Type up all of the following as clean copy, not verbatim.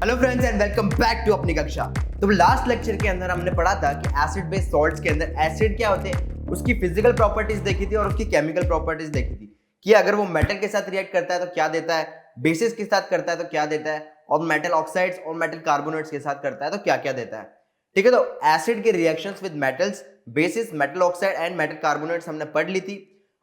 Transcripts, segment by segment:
Hello friends and welcome back to अपनी कक्षा। तो लास्ट लेक्चर के अंदर हमने पढ़ा था कि एसिड बेस सॉल्ट्स के अंदर एसिड क्या होते हैं, उसकी फिजिकल प्रॉपर्टीज देखी थी और उसकी केमिकल प्रॉपर्टीज देखी थी कि अगर वो मेटल के साथ रिएक्ट करता है तो क्या देता है, बेसिस के साथ करता है तो क्या देता है, और मेटल ऑक्साइड्स और मेटल कार्बोनेट्स के साथ करता है तो क्या क्या देता है। ठीक है, तो एसिड के reactions with metals, basis, metal oxide and metal carbonates हमने पढ़ ली थी।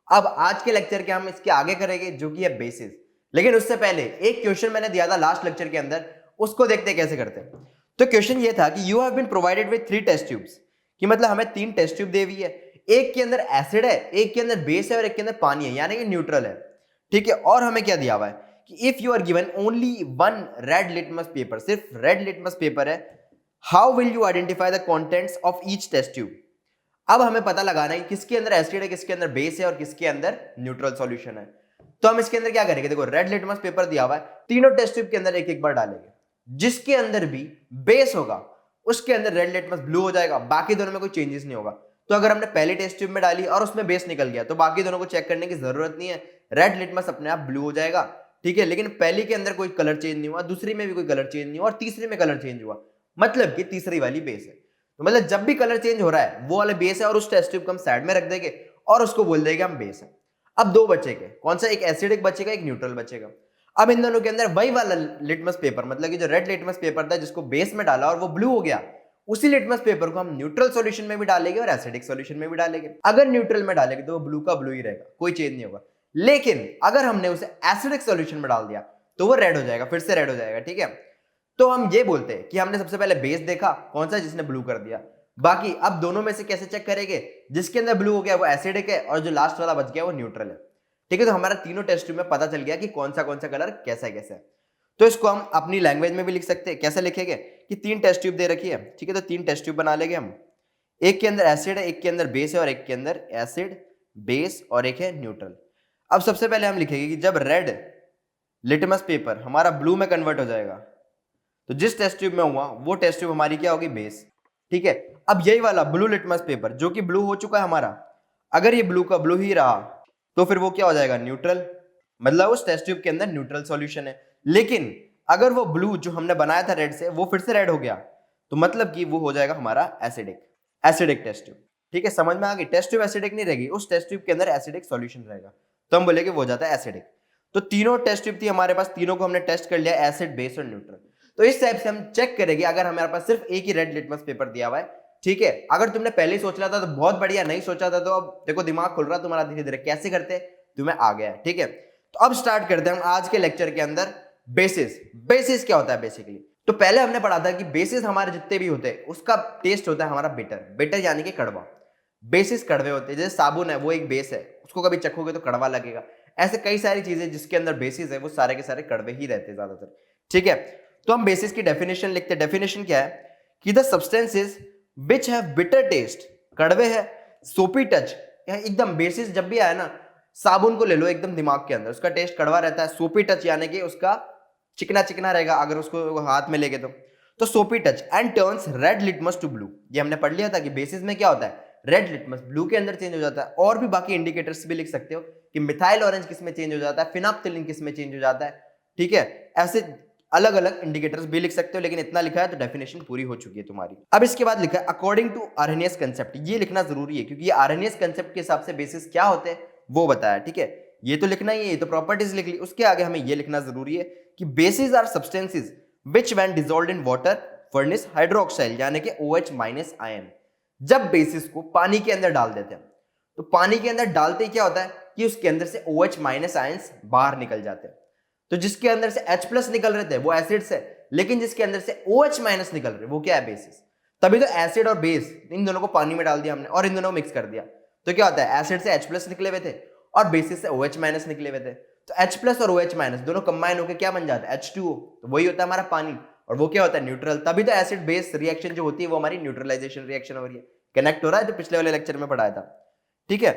अब आज के लेक्चर के हम इसके आगे करेंगे जो कि है बेसिस। लेकिन उससे पहले एक क्वेश्चन मैंने दिया था लास्ट लेक्चर के अंदर, उसको देखते कैसे करते हैं। तो क्वेश्चन ये था कि you have been provided with 3 test tubes, कि मतलब हमें 3 टेस्ट ट्यूब दी हुई है, एक के अंदर एसिड है, एक के अंदर बेस है और एक के अंदर पानी है, यानी कि न्यूट्रल है। ठीक है, और हमें क्या दिया हुआ है कि if you are given only one red litmus paper, सिर्फ रेड लिटमस पेपर है, how will you identify the contents of each test tube. अब हमें पता लगाना है किसके अंदर एसिड है, किसके अंदर बेस है और किसके अंदर न्यूट्रल सॉल्यूशन है। तो हम इसके अंदर क्या करेंगे, देखो रेड लिटमस पेपर दिया हुआ है, तीनों टेस्ट ट्यूब के अंदर एक एक बार डालेंगे, जिसके अंदर भी बेस होगा उसके अंदर रेड लिटमस ब्लू हो जाएगा, बाकी दोनों में कोई चेंजेस नहीं होगा। तो अगर हमने पहले टेस्ट ट्यूब में डाली और उसमें बेस निकल गया तो बाकी दोनों को चेक करने की जरूरत नहीं है, रेड लिटमस अपने आप ब्लू हो जाएगा। ठीक है, लेकिन पहली के अंदर कोई कलर चेंज नहीं हुआ, दूसरी में भी कोई कलर चेंज नहीं हुआ और तीसरी में कलर चेंज हुआ, मतलब कि तीसरी वाली बेस है। तो मतलब जब भी कलर चेंज हो रहा है वो वाला बेस है और उस टेस्ट ट्यूब को हम साइड में रख देंगे और उसको बोल देंगे हम बेस है। अब दो बचेंगे, कौन सा, एक एसिडिक बचेगा एक न्यूट्रल बचेगा। अब इन दोनों के अंदर वही वाला लिटमस पेपर, मतलब कि जो रेड लिटमस पेपर था जिसको बेस में डाला और वो ब्लू हो गया, उसी लिटमस पेपर को हम न्यूट्रल सॉल्यूशन में भी डालेंगे और एसिडिक सॉल्यूशन में भी डालेंगे। अगर न्यूट्रल में डालेंगे तो वो ब्लू का ब्लू ही रहेगा, कोई चेंज नहीं होगा। लेकिन अगर हमने उसे एसिडिक सॉल्यूशन में डाल दिया तो वो रेड हो जाएगा, फिर से रेड हो जाएगा। ठीक है, तो हम ये बोलते हैं कि हमने सबसे पहले बेस देखा कौन सा, जिसने ब्लू कर दिया। बाकी अब दोनों में से कैसे चेक करेंगे, जिसके अंदर ब्लू हो गया वो एसिडिक है और जो लास्ट वाला बच गया वो न्यूट्रल है। ठीक है, तो हमारा तीनों टेस्ट ट्यूब में पता चल गया कि कौन सा कलर कैसा है। तो इसको हम अपनी लैंग्वेज में भी लिख सकते हैं। कैसे लिखेंगे कि 3 टेस्ट ट्यूब दे रखी है, ठीक है, तो 3 टेस्ट ट्यूब बना लेंगे हम। एक के अंदर एसिड है, एक के अंदर बेस है और एक के अंदर एसिड, बेस और एक है न्यूट्रल। अब सबसे पहले हम लिखेंगे कि जब रेड लिटमस पेपर हमारा ब्लू में कन्वर्ट हो जाएगा तो जिस टेस्ट ट्यूब में हुआ वो टेस्ट ट्यूब हमारी क्या होगी, बेस। ठीक है, अब यही वाला ब्लू लिटमस पेपर जो कि ब्लू हो चुका है हमारा, अगर ये ब्लू का ब्लू ही रहा तो फिर वो क्या हो जाएगा, न्यूट्रल, मतलब उस टेस्ट ट्यूब के अंदर न्यूट्रल सॉल्यूशन है। लेकिन अगर वो ब्लू जो हमने बनाया था रेड से वो फिर से रेड हो गया तो मतलब कि वो हो जाएगा हमारा एसिडिक, एसिडिक टेस्ट ट्यूब। ठीक है, समझ में आ गई, टेस्ट ट्यूब एसिडिक नहीं रहेगी, उस टेस्ट ट्यूब के अंदर एसिडिक सॉल्यूशन रहेगा, तो हम बोलेंगे वो हो जाता है एसिडिक। तो तीनों टेस्ट ट्यूब थी हमारे पास, तीनों को हमने टेस्ट कर लिया, एसिड, बेस और न्यूट्रल। तो इस टाइप से हम चेक करेंगे अगर हमारे पास सिर्फ एक ही रेड लिटमस पेपर दिया हुआ है। ठीक है, अगर तुमने पहले ही सोच लिया था तो बहुत बढ़िया, नहीं सोचा था तो अब देखो दिमाग खुल रहा तुम्हारा धीरे धीरे, कैसे करते तुम्हें आ गया है। ठीक है, तो अब स्टार्ट करते हैं हम आज के लेक्चर के अंदर बेसिस। बेसिस क्या होता है बेसिकली, तो पहले हमने पढ़ा था कि बेसिस हमारे जितने भी होते हैं उसका टेस्ट होता है हमारा बिटर, बिटर यानी कि कड़वा। बेसिस कड़वे होते हैं, जैसे साबुन है वो एक बेस है, उसको कभी चखोगे तो कड़वा लगेगा। ऐसे कई सारी चीजें जिसके अंदर बेसिस है वो सारे के सारे कड़वे ही रहते हैं ज्यादातर। ठीक है, तो हम बेसिस की डेफिनेशन लिखते हैं। डेफिनेशन क्या है कि the substances which have bitter taste, कड़वे है, सोपी टच, एकदम बेसिस जब भी आया ना, साबुन को ले लो एकदम दिमाग के अंदर, उसका टेस्ट कड़वा रहता है, सोपी टच यानी कि उसका चिकना चिकना रहेगा अगर उसको हाथ में लेके तो soapy touch, and turns red litmus to blue. ये हमने पढ़ लिया था कि बेसिस में क्या होता है, रेड लिटमस ब्लू के अंदर चेंज हो जाता है। और भी बाकी इंडिकेटर्स भी लिख सकते हो कि मिथाइल ऑरेंज किस में चेंज हो जाता है, फिनाप्थिलिन किस में चेंज हो जाता है। ठीक है, ऐसे अलग अलग इंडिकेटर्स भी लिख सकते हो, लेकिन इतना लिखा है तो डेफिनेशन पूरी हो चुकी है तुम्हारी। अब इसके बाद लिखा है अकॉर्डिंग टू आर्हेनियस कंसेप्ट, ये लिखना जरूरी है क्योंकि ये आर्हेनियस कंसेप्ट के हिसाब से बेसिस क्या होते हैं वो बताया। ठीक है, ये तो लिखना ही है, ये तो प्रॉपर्टीज लिख ली, उसके आगे हमें ये लिखना जरूरी है कि bases are substances which when dissolved in water furnish hydroxide यानी कि OH- आयन। जब बेसिस को पानी के अंदर डाल देते हैं तो पानी के अंदर डालते ही क्या होता है कि उसके अंदर से OH- आयंस बाहर निकल जाते हैं। तो जिसके अंदर से H+ निकल रहे थे वो एसिड से, लेकिन जिसके अंदर से OH- निकल रहे वो क्या है, बेसिस। तभी तो एसिड और बेस इन दोनों को पानी में डाल दिया हमने और इन दोनों को मिक्स कर दिया, तो क्या होता है, एसिड से H+ निकले हुए थे और बेसिस से OH- निकले हुए थे, तो H+ और OH- दोनों कंबाइन होकर क्या बन जाता है, H2O, तो वही होता है हमारा पानी, और वो क्या होता है, न्यूट्रल। तभी तो एसिड बेस रिएक्शन जो होती है वो हमारी न्यूट्रलाइजेशन रिएक्शन हो रही है। कनेक्ट हो रहा है जो पिछले वाले लेक्चर में पढ़ाया था। ठीक है,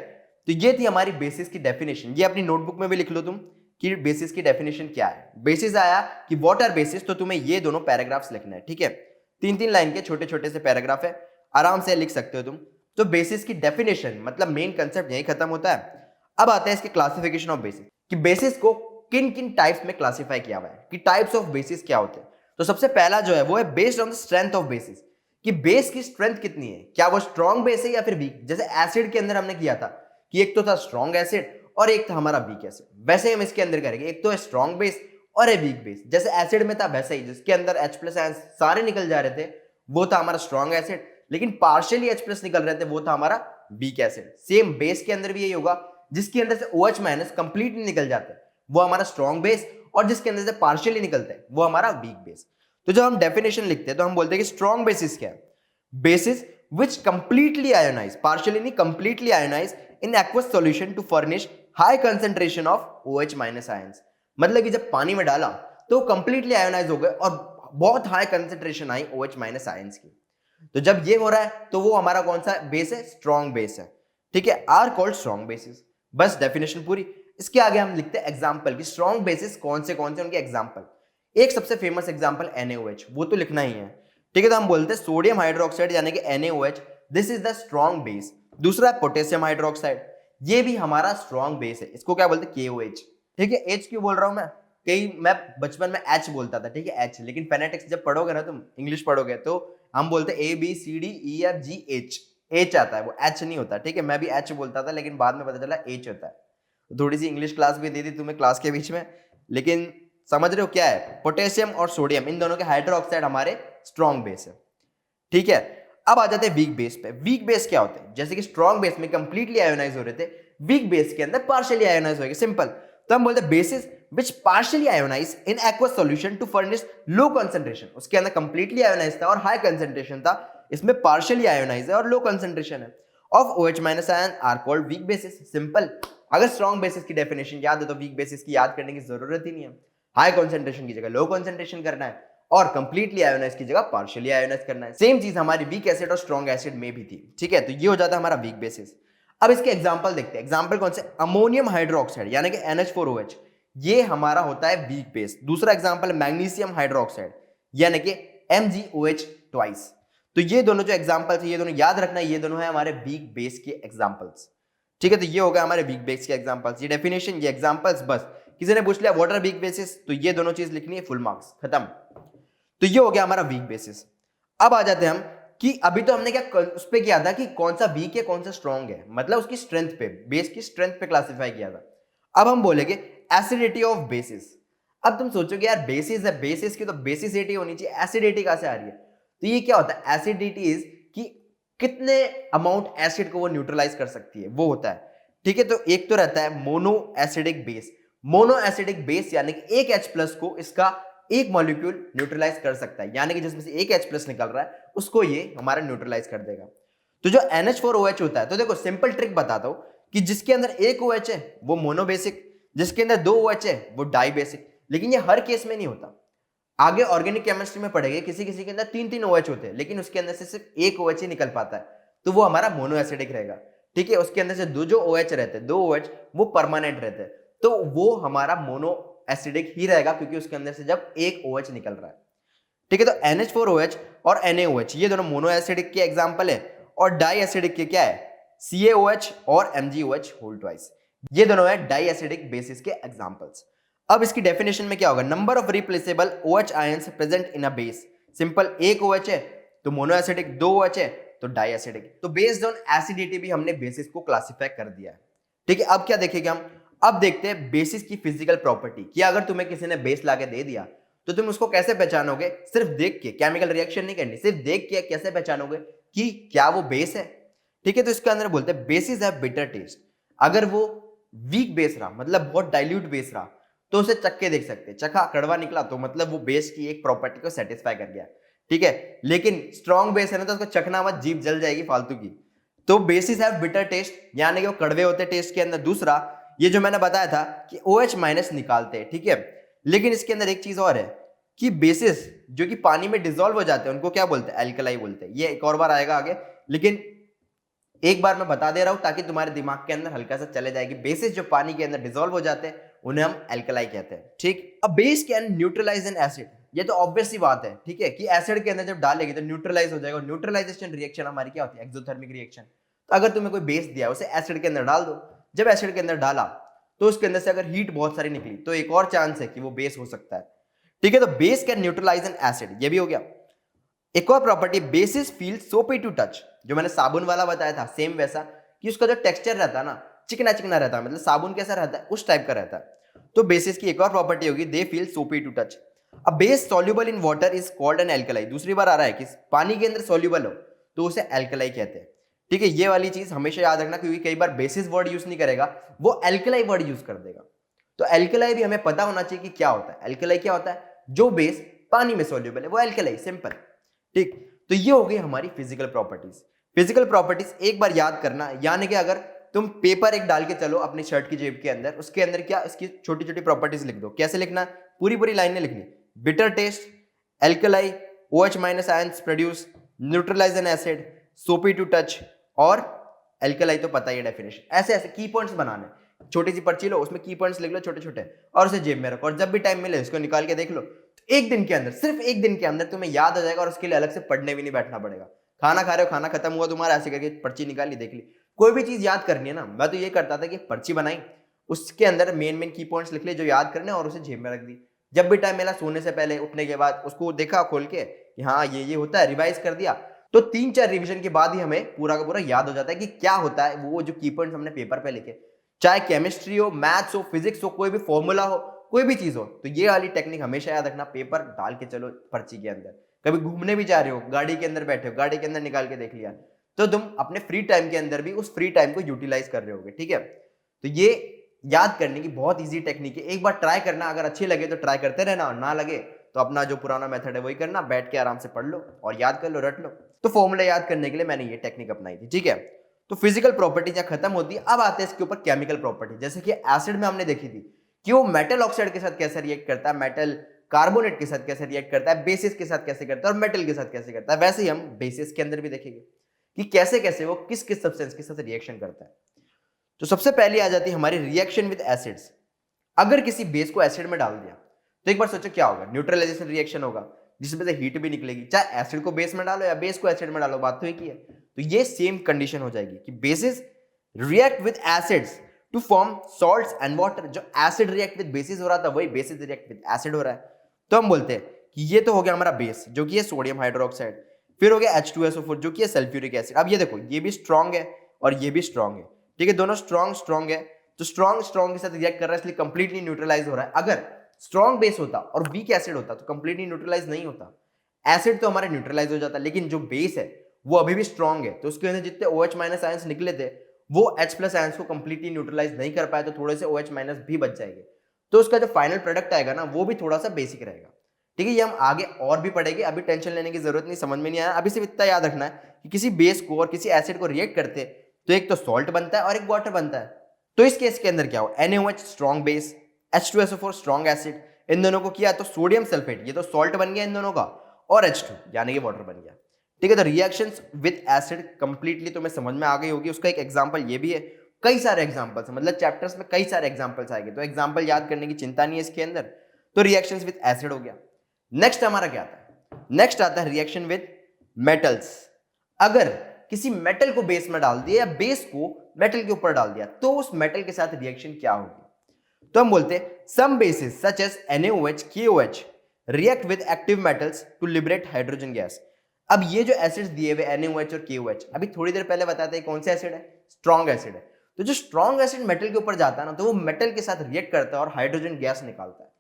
तो ये थी हमारी बेसिस की डेफिनेशन, ये अपनी नोटबुक में भी लिख लो तुम कि बेसिस की डेफिनेशन क्या है। बेसिस आया कि व्हाट आर बेसिस, तो तुम्हें ये दोनों पैराग्राफ्स लिखना है। ठीक है, 3-3 लाइन के छोटे छोटे से पैराग्राफ है, आराम से लिख सकते हो तुम। तो बेसिस की डेफिनेशन मतलब मेन कंसेप्ट यही खत्म होता है। अब आता है इसके क्लासिफिकेशन ऑफ बेसिस, कि बेसिस को किन किन टाइप्स में क्लासिफाई किया हुआ है, कि टाइप्स ऑफ बेसिस क्या होते हैं। तो सबसे पहला जो है वो है based on the strength of basis, कि बेस की स्ट्रेंथ कितनी है, क्या वो स्ट्रॉन्ग बेस है या फिर वीक। जैसे एसिड के अंदर हमने किया था कि एक तो था स्ट्रॉन्ग एसिड और एक था हमारा वीक एसिड, वैसे ही हम इसके अंदर करेंगे, एक तो है स्ट्रॉन्ग बेस और है वीक बेस। जैसे एसिड में था वैसे ही, जिसके अंदर H+ आयंस सारे निकल जा रहे थे वो था हमारा स्ट्रॉन्ग एसिड, लेकिन पार्शियली H+ निकल रहे थे वो था हमारा वीक एसिड। सेम बेस के अंदर भी यही होगा, जिसके अंदर से OH- कंप्लीटली निकल जाता है वो हमारा स्ट्रॉन्ग बेस, और जिसके अंदर से पार्शियली निकलता है वो हमारा वीक बेस। तो जब हम डेफिनेशन लिखते हैं तो हम बोलते हैं कि स्ट्रॉन्ग बेसिस क्या है, bases which completely ionise, partially नहीं completely ionise in aqueous solution to furnish high concentration of OH- ions. मतलब कि जब पानी में डाला तो कंप्लीटली आयोनाइज हो गए और बहुत हाई कंसेंट्रेशन आई OH- आयंस की। तो जब ये हो रहा है तो वो हमारा कौन सा बेस है, स्ट्रॉन्ग बेस है, ठीक है, आर कॉल्ड स्ट्रॉन्ग बेसिस। बस डेफिनेशन पूरी। इसके आगे हम लिखते हैं एग्जांपल की स्ट्रॉन्ग बेसिस कौन से उनके एग्जांपल। एक सबसे फेमस एग्जांपल NaOH, वो तो लिखना ही है, ठीक है। तो हम बोलते हैं सोडियम हाइड्रोक्साइड यानी कि NaOH, this is the strong base. दूसरा है पोटेशियम हाइड्रोक्साइड, ये भी हमारा स्ट्रॉन्ग बेस है, इसको क्या बोलते हैं, KOH, ठीक है। H क्यों बोल रहा हूं मैं, कई मैं बचपन में H बोलता था, ठीक है, H, लेकिन फेनेटिक्स जब पढ़ोगे ना तुम इंग्लिश पढ़ोगे तो हम बोलते हैं ABCDEFGH, H आता है, वो H नहीं होता, ठीक है। मैं भी H बोलता था लेकिन बाद में पता चला H होता है। थोड़ी सी इंग्लिश क्लास भी दे दी तुम्हें क्लास के बीच में, लेकिन समझ रहे हो क्या है, पोटेशियम और सोडियम इन दोनों के हाइड्रोक्साइड हमारे स्ट्रॉन्ग बेस है, ठीक है। अब आ जाते हैं वीक बेस पे। वीक बेस क्या होते हैं, जैसे कि स्ट्रॉन्ग बेस में कंप्लीटली आयोनाइज हो रहे थे, वीक बेस के अंदर पार्शियली आयोनाइज हो गए, सिंपल। तो हम बोलते हैं bases which partially ionise in aqueous solution to furnish low concentration, उसके अंदर कंप्लीटली आयोनाइज था और हाई कंसंट्रेशन था, इसमें पार्शियली आयोनाइज है और लो कंसंट्रेशन है, of OH- ion are called weak bases, simple. अगर स्ट्रॉन्ग बेसिस की डेफिनेशन याद है तो वीक बेसिस की याद करने की जरूरत ही नहीं है। हाई कंसंट्रेशन की जगह लो कंसंट्रेशन करना है और कंप्लीटली आयोनाइज की जगह पार्शियली आयोनाइज करना है। सेम चीज हमारी वीक एसिड और स्ट्रॉन्ग एसिड में भी थी, ठीक है। तो ये हो जाता है हमारा वीक बेसिस। अब इसके एग्जांपल देखते हैं। एग्जांपल कौन से, अमोनियम हाइड्रोक्साइड यानी कि NH4OH, ये हमारा होता है वीक बेस। दूसरा एग्जांपल है मैग्नीशियम हाइड्रोक्साइड यानी कि MgOH ट्वाइस। तो ये दोनों जो एग्जांपल्स है ये दोनों याद रखना, ये दोनों है हमारे वीक बेस के एग्जांपल्स, ठीक है। तो ये हो गया हमारे वीक बेस के एग्जांपल्स, ये डेफिनेशन, ये एग्जांपल्स। बस किसी ने पूछ लिया व्हाट आर वीक बेसिस, तो ये दोनों चीज लिखनी है, फुल मार्क्स, खत्म। तो ये हो गया हमारा वीक बेसिस। अब आ जाते हैं हम कि अभी तो हमने क्या उस पे किया था कि कौन सा वीक है कौन सा स्ट्रॉन्ग है, मतलब उसकी स्ट्रेंथ पे, बेस की स्ट्रेंथ पे क्लासिफाई किया था। अब हम बोलेंगे एसिडिटी ऑफ बेसिस। अब तुम सोचोगे यार बेसिस है, बेसिस की तो बेसिसिटी होनी चाहिए, एसिडिटी कहां से आ रही है। तो ये क्या होता है, एसिडिटी इज कि कितने अमाउंट एसिड को वो न्यूट्रलाइज कर सकती है, वो होता है, ठीक है। तो एक तो रहता है mono acidic base. Mono acidic base यानी कि एक H+ को इसका एक मॉलिक्यूल न्यूट्रलाइज कर सकता है, यानी कि जिसमें से एक H+ निकल रहा है उसको ये हमारा न्यूट्रलाइज कर देगा। तो जो NH4OH होता है, तो देखो सिंपल ट्रिक बताता हूं कि जिसके अंदर एक OH है वो मोनोबेसिक, जिसके अंदर दो OH है वो डाई बेसिक। लेकिन ये हर केस में नहीं होता, आगे ऑर्गेनिक केमिस्ट्री में पढ़ेंगे, किसी किसी के अंदर 3-3 OH होते हैं लेकिन उसके अंदर से सिर्फ एक OH ही निकल पाता है, तो वो हमारा मोनो एसिडिक रहेगा, ठीक है। उसके अंदर से दो जो OH रहते हैं, दो OH वो परमानेंट रहते हैं, तो वो हमारा मोनो एसिडिक ही रहेगा क्योंकि उसके अंदर से जब एक OH निकल रहा है, ठीक है। तो NH4OH और NaOH ये दोनों मोनो एसिडिक के एग्जांपल है, और डाई एसिडिक के क्या है, CaOH और MgOH होल ट्वाइस, ये दोनों है डाई एसिडिक बेसिस के एग्जांपल्स। अब इसकी डेफिनेशन में क्या होगा, number of replaceable OH ions present in a base, simple एक OH है तो मोनो एसिडिक, दो OH है तो डाई एसिडिक। तो बेस्ड ऑन एसिडिटी भी हमने बेसिस को क्लासिफाई कर दिया है, ठीक है। अब क्या देखेंगे हम, अब देखते हैं बेसिस की फिजिकल प्रॉपर्टी, कि अगर तुम्हें किसी ने बेस लाके दे दिया तो तुम उसको कैसे पहचानोगे, सिर्फ देख के, केमिकल रिएक्शन नहीं करनी, सिर्फ देख के कैसे पहचानोगे कि क्या वो बेस है, ठीक है। तो इसके अंदर बोलते हैं बेसिस हैव बिटर टेस्ट। अगर वो वीक बेस रहा, मतलब बहुत डाइल्यूट बेस रहा, तो उसे चख के देख सकते हैं, चखा कड़वा निकला तो मतलब वो बेस की एक प्रॉपर्टी को सेटिस्फाई कर गया, ठीक है। लेकिन स्ट्रॉन्ग बेस है ना तो उसको चखना मत, जीभ जल जाएगी फालतू की। तो बेसिस हैव बिटर टेस्ट यानी कि वो कड़वे होते टेस्ट के अंदर। दूसरा ये जो मैंने बताया था कि OH- निकालते हैं, ठीक है। लेकिन इसके अंदर एक चीज और है कि बेसिस जो कि पानी में डिसॉल्व हो जाते हैं उनको क्या बोलते हैं, एल्कलाई बोलते हैं। ये एक और बार आएगा आगे, लेकिन एक बार मैं बता दे रहा हूं ताकि तुम्हारे दिमाग के अंदर हल्का सा चले जाएगी। बेसिस जो पानी के अंदर डिसॉल्व हो जाते हैं उन्हें हम एल्कलाई कहते हैं, ठीक। अब base can neutralise an acid, ये तो ऑब्वियस सी बात है, ठीक है, कि एसिड के अंदर जब डालेगी तो न्यूट्रलाइज हो जाएगा। न्यूट्रलाइजेशन रिएक्शन हमारी क्या होती है, एक्सोथर्मिक रिएक्शन। तो अगर तुम्हें कोई बेस दिया उसे एसिड के अंदर डाल दो, जब एसिड के अंदर डाला तो उसके अंदर से अगर हीट बहुत सारी निकली तो एक और चांस है कि वो बेस हो सकता है, ठीक है, तो base can neutralise an acid, ये भी हो गया। एक और property, bases feel soapy to touch, जो मैंने साबुन वाला बताया था सेम वैसा, कि उसका जो टेक्सचर रहता है ना चिकना चिकना रहता है, मतलब साबुन कैसा रहता है उस टाइप का रहता है। तो बेसिस की एक और प्रॉपर्टी होगी, they feel soapy to touch. A base soluble in water is called an alkali, दूसरी बार आ रहा है कि पानी के अंदर सॉल्युबल हो तो उसे एल्कलाई कहते हैं। ठीक है, ये वाली चीज हमेशा याद रखना, क्योंकि कई बार बेसिस वर्ड यूज नहीं करेगा, वो एल्कलाई वर्ड यूज कर देगा। तो एल्कलाई भी हमें पता होना चाहिए कि क्या होता है। एल्कलाई क्या होता है, जो बेस पानी में सॉल्युबल है वो एल्कलाई, सिंपल। ठीक, तो ये हो गई हमारी फिजिकल प्रॉपर्टीज। फिजिकल प्रॉपर्टीज एक बार याद करना, यानी कि अगर तुम पेपर एक डाल के चलो अपनी शर्ट की जेब के अंदर, उसके अंदर क्या इसकी छोटी छोटी प्रॉपर्टीज लिख दो। कैसे लिखना, पूरी पूरी लाइन में लिखनी, bitter taste, alkali, OH minus ions produce, neutralise an acid, soapy to touch, और एल्कलाई तो पता ही है डेफिनेशन। ऐसे ऐसे की पॉइंट्स बनाने, छोटी सी पर्ची लो, उसमें की पॉइंट्स लिख लो छोटे छोटे, और उसे जेब में रखो, और जब भी टाइम मिले उसको निकाल के देख लो। तो एक दिन के अंदर, सिर्फ एक दिन के अंदर तुम्हें याद हो जाएगा, और उसके लिए अलग से पढ़ने भी नहीं बैठना पड़ेगा। खाना खा रहे हो, खाना खत्म हुआ तुम्हारा, ऐसे करके पर्ची निकाली, देख ली। कोई भी चीज याद करनी है ना, मैं तो ये करता था कि पर्ची बनाई, उसके अंदर मेन मेन की पॉइंट्स लिख ले जो याद करने, और उसे जेब में रख दी। जब भी टाइम मिला सोने से पहले, उठने के बाद उसको देखा खोल के कि हाँ ये होता है, रिवाइज कर दिया। तो 3-4 रिवीजन के बाद ही हमें पूरा का पूरा याद हो जाता है कि क्या होता है वो जो की पॉइंट्स हमने पेपर पे लिखे। चाहे केमिस्ट्री हो, मैथ्स हो, फिजिक्स हो, कोई भी फॉर्मूला हो, कोई भी चीज हो, तो ये वाली टेक्निक हमेशा याद रखना, पेपर डाल के चलो पर्ची के अंदर। कभी घूमने भी जा रहे हो, गाड़ी के अंदर बैठे हो, गाड़ी के अंदर निकाल के देख लिया, तो तुम अपने फ्री टाइम के अंदर भी उस फ्री टाइम को यूटिलाइज कर रहे होगे। ठीक है, तो ये याद करने की बहुत ईजी टेक्निक है, एक बार ट्राई करना, अगर अच्छी लगे तो ट्राई करते रहना, और ना लगे तो अपना जो पुराना मेथड है वही करना, बैठ के आराम से पढ़ लो और याद कर लो, रट लो। तो फॉर्मूला याद करने के लिए मैंने ये टेक्निक अपनाई थी। ठीक है, तो फिजिकल प्रॉपर्टीज यहाँ खत्म होती है। अब आते हैं इसके ऊपर केमिकल प्रॉपर्टी, जैसे कि एसिड में हमने देखी थी कि वो मेटल ऑक्साइड के साथ कैसे रिएक्ट करता है, मेटल कार्बोनेट के साथ कैसे रिएक्ट करता है, बेसिस के साथ कैसे करता है, और मेटल के साथ कैसे करता है। वैसे ही हम बेसिस के अंदर भी देखेंगे कि कैसे कैसे वो किस किस सब्सटेंस के साथ रिएक्शन करता है। तो सबसे पहले आ जाती है हमारी रिएक्शन विद एसिड्स। अगर किसी बेस को एसिड में डाल दिया तो एक बार सोचो क्या होगा, न्यूट्रलाइजेशन रिएक्शन होगा, जिसमें से हीट भी निकलेगी। चाहे एसिड को बेस में डालो या बेस को एसिड में डालो, बात तो एक ही है। तो ये सेम कंडीशन हो जाएगी कि bases react with acids to form salts and water. जो एसिड रिएक्ट विद बेसिस हो रहा था वही बेसिस रिएक्ट विद एसिड हो रहा है। तो हम बोलते हैं कि ये तो हो गया हमारा बेस, जो कि है सोडियम हाइड्रोक्साइड। फिर हो गया H2SO4, जो कि है सल्फ्यूरिक एसिड। अब ये देखो, ये भी स्ट्रॉन्ग है और ये भी स्ट्रॉन्ग है। ठीक है, दोनों स्ट्रॉन्ग है, तो स्ट्रॉन्ग के साथ रिएक्ट कर रहा है, इसलिए कंप्लीटली न्यूट्रलाइज हो रहा है। अगर स्ट्रॉन्ग बेस होता और वीक एसिड होता तो कंप्लीटली न्यूट्रलाइज नहीं होता। एसिड तो हमारा न्यूट्रलाइज हो जाता, लेकिन जो बेस है वो अभी भी स्ट्रॉन्ग है, तो उसके अंदर जितने OH माइनस आयंस निकले थे वो H प्लस आयंस को कंप्लीटली न्यूट्रलाइज नहीं कर पाए, तो थोड़े से OH माइनस भी बच जाएंगे। तो उसका जो फाइनल प्रोडक्ट आएगा ना वो भी थोड़ा सा बेसिक रहेगा। ठीक है, ये हम आगे और भी पढ़ेंगे, अभी टेंशन लेने की जरूरत नहीं, समझ में नहीं आया। अभी सिर्फ इतना याद रखना है कि किसी बेस को और किसी एसिड को रिएक्ट करते तो एक तो सॉल्ट बनता है और एक वाटर बनता है। तो इस केस के अंदर क्या हो, NaOH strong base, H2SO4 strong acid, इन दोनों को किया तो सोडियम सल्फेट, ये तो सॉल्ट बन गया इन दोनों का, और H2 यानी कि वाटर बन गया। ठीक है, तो रिएक्शंस विद एसिड कंप्लीटली तुम्हें समझ में आ गई होगी। उसका एक एग्जांपल ये भी है, कई सारे एग्जांपल्स, मतलब चैप्टर्स में कई सारे एग्जांपल्स आएंगे, तो एग्जांपल याद करने की चिंता नहीं है इसके अंदर। तो रिएक्शंस विद एसिड हो गया। नेक्स्ट हमारा क्या आता है, नेक्स्ट आता है रिएक्शन विद मेटल्स। अगर किसी मेटल को बेस में डाल दिया या बेस को मेटल के ऊपर डाल दिया तो उस मेटल के साथ रिएक्शन क्या होगी। तो हम बोलते हैं some bases such as NaOH, KOH react with active metals to liberate hydrogen gas. अब ये जो एसिड्स दिए हुए NaOH और KOH, अभी थोड़ी देर पहले बताते हैं कौन सा एसिड है, स्ट्रॉन्ग एसिड है। तो जो स्ट्रॉन्ग एसिड मेटल के ऊपर जाता है ना, तो वो मेटल के साथ रिएक्ट करता है और हाइड्रोजन गैस निकालता है।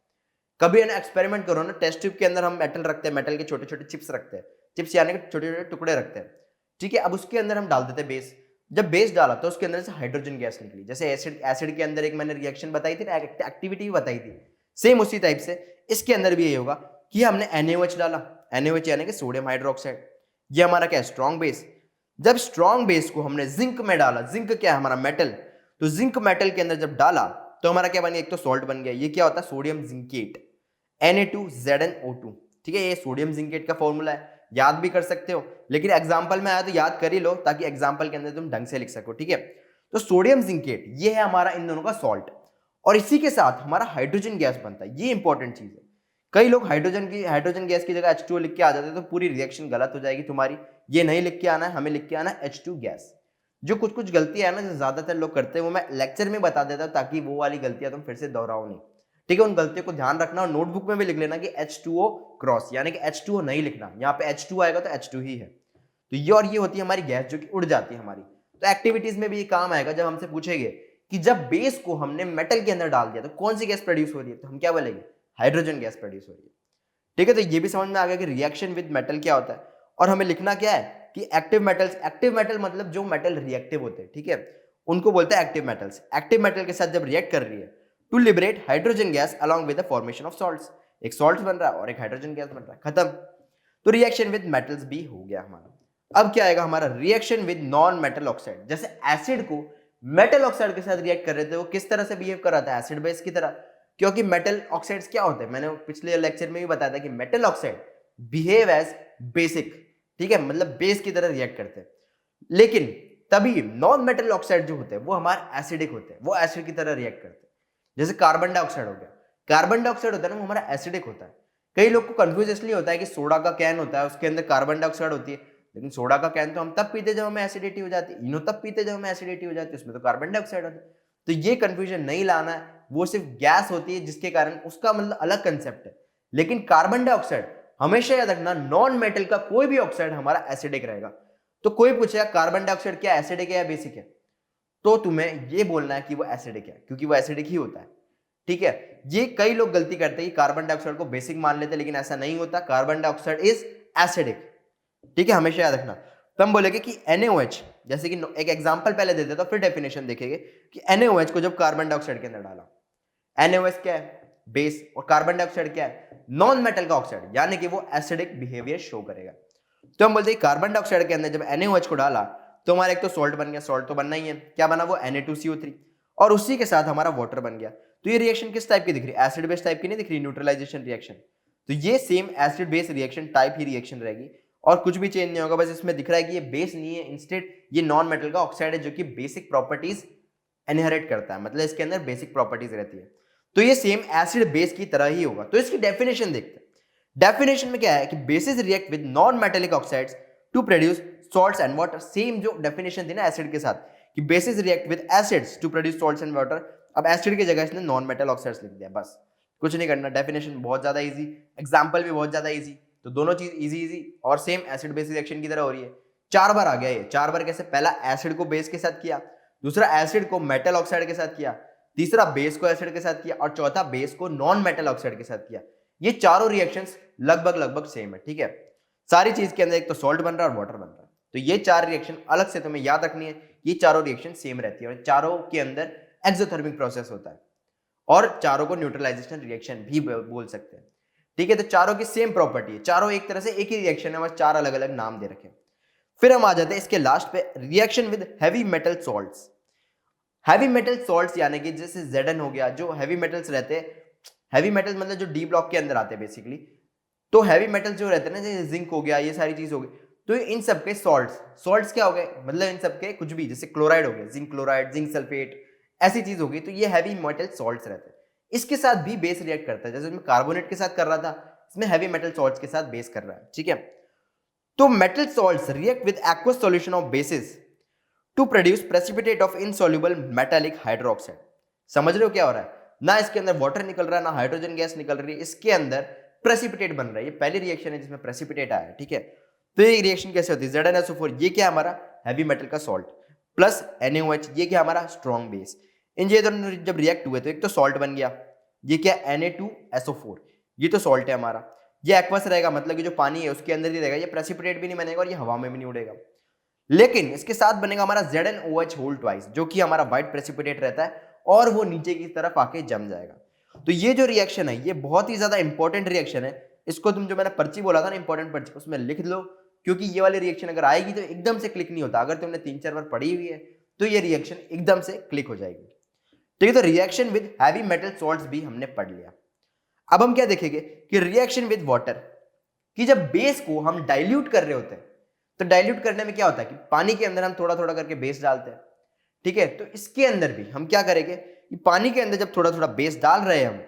कभी है ना एक्सपेरिमेंट करो ना, टेस्ट ट्यूब के अंदर हम मेटल रखते हैं, मेटल के छोटे छोटे चिप्स रखते हैं, चिप्स यानी कि छोटे छोटे टुकड़े रखते हैं। ठीक है, अब उसके अंदर हम डाल देते हैं बेस। जब बेस डाला तो उसके अंदर से हाइड्रोजन गैस निकली। जैसे एसिड के अंदर एक मैंने रिएक्शन बताई थी, एक्टिविटी भी बताई थी, सेम उसी टाइप से इसके अंदर भी यही होगा कि हमने NaOH डाला, NaOH यानी कि सोडियम हाइड्रोक्साइड, ये हमारा क्या है, स्ट्रॉन्ग बेस। जब स्ट्रॉन्ग बेस को हमने जिंक में डाला, जिंक क्या है हमारा मेटल, तो जिंक मेटल के अंदर जब डाला तो हमारा क्या बन गया, एक तो सॉल्ट बन गया, ये क्या होता है सोडियम जिंकेट, Na2ZnO2। ठीक है, ये सोडियम जिंकेट का फॉर्मूला है, याद भी कर सकते हो, लेकिन एग्जाम्पल में आया तो याद कर ही लो ताकि एग्जाम्पल के अंदर तुम ढंग से लिख सको। ठीक है, तो सोडियम जिंकेट ये है हमारा इन दोनों का सॉल्ट, और इसी के साथ हमारा हाइड्रोजन गैस बनता है। ये इंपॉर्टेंट चीज है, कई लोग हाइड्रोजन गैस की जगह H2O लिख के आ जाते हैं, तो पूरी रिएक्शन गलत हो जाएगी तुम्हारी। ये नहीं लिख के आना है, हमें लिख के आना है H2 गैस। जो कुछ कुछ गलतियां है ना जो ज्यादातर लोग करते हैं वो मैं लेक्चर में बता देता हूं ताकि वो वाली गलतियां तुम फिर से दोहराओ नहीं। ठीक है, उन गलतियों को ध्यान रखना और नोटबुक में भी लिख लेना कि H2O क्रॉस, यानी कि H2O नहीं लिखना, यहाँ पे H2 आएगा तो H2 ही है। तो ये और ये होती है हमारी गैस जो कि उड़ जाती है हमारी। तो एक्टिविटीज में भी ये काम आएगा जब हमसे पूछेंगे कि जब बेस को हमने मेटल के अंदर डाल दिया तो कौन सी गैस प्रोड्यूस हो रही है, तो हम क्या बोलेंगे, हाइड्रोजन गैस प्रोड्यूस हो रही है। ठीक है, तो ये भी समझ में आ गया कि रिएक्शन विद मेटल क्या होता है। और हमें लिखना क्या है कि एक्टिव मेटल्स, एक्टिव मेटल मतलब जो मेटल रिएक्टिव होते हैं, ठीक है, उनको बोलते हैं एक्टिव मेटल्स। एक्टिव मेटल के साथ जब रिएक्ट कर रही है to liberate hydrogen gas along with the formation of salts, एक सॉल्ट बन रहा है और एक हाइड्रोजन गैस बन रहा है, खत्म। तो रिएक्शन विद मेटल्स भी हो गया हमारा। अब क्या आएगा हमारा, reaction with non metal oxide. जैसे एसिड को मेटल ऑक्साइड के साथ रिएक्ट कर रहे थे, वो किस तरह से बिहेव कर रहा था, एसिड बेस की तरह, क्योंकि मेटल ऑक्साइड्स क्या होते हैं, मैंने पिछले लेक्चर में भी बताया था कि metal oxide behave as basic, ठीक है, मतलब बेस की तरह रिएक्ट करते हैं। लेकिन तभी नॉन मेटल ऑक्साइड जो होते हैं वो हमारे एसिडिक होते हैं, वो एसिड की तरह रिएक्ट करते हैं। जैसे कार्बन डाइऑक्साइड हो गया, कार्बन डाइऑक्साइड होता है ना, वो हमारा एसिडिक होता है। कई लोग को कंफ्यूज इसलिए होता है कि सोडा का कैन होता है, उसके अंदर कार्बन डाइऑक्साइड होती है, लेकिन सोडा का कैन तो हम तब पीते जब हमें एसिडिटी हो जाती है, इनो तब पीते जब हमें एसिडिटी हो जाती है, उसमें तो कार्बन डाइऑक्साइड होता है। तो ये कंफ्यूजन नहीं लाना है, वो सिर्फ गैस होती है जिसके कारण उसका मतलब अलग कंसेप्ट है। लेकिन कार्बन डाइऑक्साइड हमेशा याद रखना, नॉन मेटल का कोई भी ऑक्साइड हमारा एसिडिक रहेगा। तो कोई पूछेगा कार्बन डाइऑक्साइड क्या एसिडिक है या बेसिक है, तो तुम्हें ये बोलना है कि वो एसिडिक है, क्योंकि वो एसिडिक ही होता है। ठीक है, ये कई लोग गलती करते हैं कि कार्बन डाइऑक्साइड को बेसिक मान लेते हैं, लेकिन ऐसा नहीं होता, कार्बन डाइऑक्साइड इज एसिडिक। ठीक है, हमेशा याद रखना। तो हम बोलेंगे कि NaOH, जैसे कि एक एग्जांपल पहले दे देता हूं, फिर डेफिनेशन देखेंगे कि NaOH को जब कार्बन डाइऑक्साइड के अंदर डाला, NaOH क्या है, बेस, और कार्बन डाइऑक्साइड क्या है, नॉन मेटल का ऑक्साइड, यानी कि वो एसिडिक बिहेवियर शो करेगा। तो हम बोलते हैं कार्बन डाइऑक्साइड के अंदर जब NaOH को डाला तो हमारा एक तो सॉल्ट बन गया, सॉल्ट तो बनना ही है, क्या बना वो Na2CO3, और उसी के साथ हमारा वाटर बन गया। तो ये रिएक्शन किस टाइप की दिख रही है, एसिड बेस टाइप की नहीं दिख रही, न्यूट्रलाइजेशन रिएक्शन। तो ये same acid base reaction type ही रिएक्शन रहेगी, और कुछ भी चेंज नहीं होगा, बस इसमें दिख रहा है कि ये बेस नहीं है, इंस्टेड ये नॉन मेटल का ऑक्साइड है जो कि बेसिक प्रॉपर्टीज इनहेरिट करता है, मतलब इसके अंदर बेसिक प्रॉपर्टीज रहती है। तो ये सेम एसिड बेस की तरह ही होगा। तो इसकी डेफिनेशन देखते हैं। डेफिनेशन में क्या है कि bases react with non metallic oxides to produce salts and water. Same जो डेफिनेशन थी ना एसिड के साथ कि bases react with acids to produce salts and water, अब एसिड की जगह इसने नॉन मेटल ऑक्साइड्स लिख दिया, बस कुछ नहीं करना। डेफिनेशन बहुत ज्यादा इजी, एग्जांपल भी बहुत ज्यादा इजी, तो दोनों चीज इजी इजी और सेम एसिड बेस रिएक्शन की तरह हो रही है। 4 बार आ गया ये, 4 बार कैसे, पहला एसिड को बेस के साथ किया, दूसरा एसिड को मेटल ऑक्साइड के साथ किया, तीसरा बेस को एसिड के साथ किया, और चौथा बेस को नॉन मेटल ऑक्साइड के साथ किया। ये चारों रिएक्शंस लगभग लगभग सेम है। ठीक है, सारी चीज के अंदर एक तो सॉल्ट बन रहा है और वाटर बन रहा है, तो ये 4 रिएक्शन अलग से तुम्हें याद रखनी है। ये चारों रिएक्शन सेम रहती है और चारों के अंदर एक्सोथर्मिक प्रोसेस होता है, और चारों को न्यूट्रलाइजेशन रिएक्शन भी बोल सकते हैं। ठीक है, तो चारों की सेम प्रॉपर्टी है, चारों एक तरह से एक ही रिएक्शन है, बस 4 अलग अलग नाम दे रखे। फिर हम आ जाते हैं इसके लास्ट पे, reaction with heavy metal salts. Heavy metal salts यानी कि जैसे Zn हो गया, जो हैवी मेटल्स रहते हैं, हैवी मेटल मतलब जो डी ब्लॉक के अंदर आते हैं बेसिकली, तो हैवी मेटल्स जो रहते हैं ना, जैसे जिंक हो गया, ये सारी चीज हो गई, तो इन सब के सॉल्ट्स क्या हो गए, मतलब इन सब के कुछ भी, जैसे क्लोराइड हो गया, जिंक क्लोराइड, जिंक सल्फेट, ऐसी चीज होगी, तो ये हैवी मेटल सॉल्ट्स रहते हैं। इसके साथ भी बेस रिएक्ट करता है, जैसे इसमें कार्बोनेट के साथ कर रहा था, इसमें हैवी मेटल सॉल्ट्स के साथ बेस कर रहा है। ठीक है, तो metal salts react with aqueous solution of bases to produce precipitate of insoluble metallic hydroxide. समझ रहे हो क्या हो रहा है, ना इसके अंदर वाटर निकल रहा है, ना हाइड्रोजन गैस निकल रही है, इसके अंदर प्रेसिपिटेट बन रहा है। ये पहली रिएक्शन है जिसमें प्रेसिपिटेट आया है। ठीक है, तो ये रिएक्शन कैसे होती है, ZnSO4, ये क्या हमारा हैवी मेटल का सॉल्ट, प्लस NaOH, ये क्या हमारा स्ट्रॉन्ग बेस। इन ये दोनों जब रिएक्ट हुए तो एक तो सॉल्ट बन गया, ये क्या Na2SO4, ये तो सॉल्ट है हमारा, ये एक्वस रहेगा, मतलब कि जो पानी है उसके अंदर ही रहेगा, ये प्रेसिपिटेट भी नहीं बनेगा और ये हवा में भी नहीं उड़ेगा। लेकिन इसके साथ बनेगा हमारा ZnOH होल ट्वाइस, जो कि हमारा व्हाइट प्रेसिपिटेट रहता है और वो नीचे की तरफ आके जम जाएगा। तो ये जो रिएक्शन है ये बहुत ही ज्यादा इंपॉर्टेंट रिएक्शन है। इसको तुम जो मैंने पर्ची बोला था ना, इंपॉर्टेंट पर्ची, उसमें लिख लो, क्योंकि ये वाली रिएक्शन अगर आएगी तो एकदम से क्लिक नहीं होता। अगर तुमने 3-4 बार पढ़ी हुई है तो ये रिएक्शन एकदम से क्लिक हो जाएगी। ठीक है, तो reaction with heavy metal salts भी हमने पढ़ लिया। अब हम क्या देखेंगे कि रिएक्शन विद वाटर, कि जब बेस को हम डाइल्यूट कर रहे होते हैं, तो डाइल्यूट करने में क्या होता है कि पानी के अंदर हम थोड़ा थोड़ा करके बेस डालते हैं। ठीक है, तो इसके अंदर भी हम क्या करेंगे कि पानी के अंदर जब थोड़ा थोड़ा बेस डाल रहे हैं हम,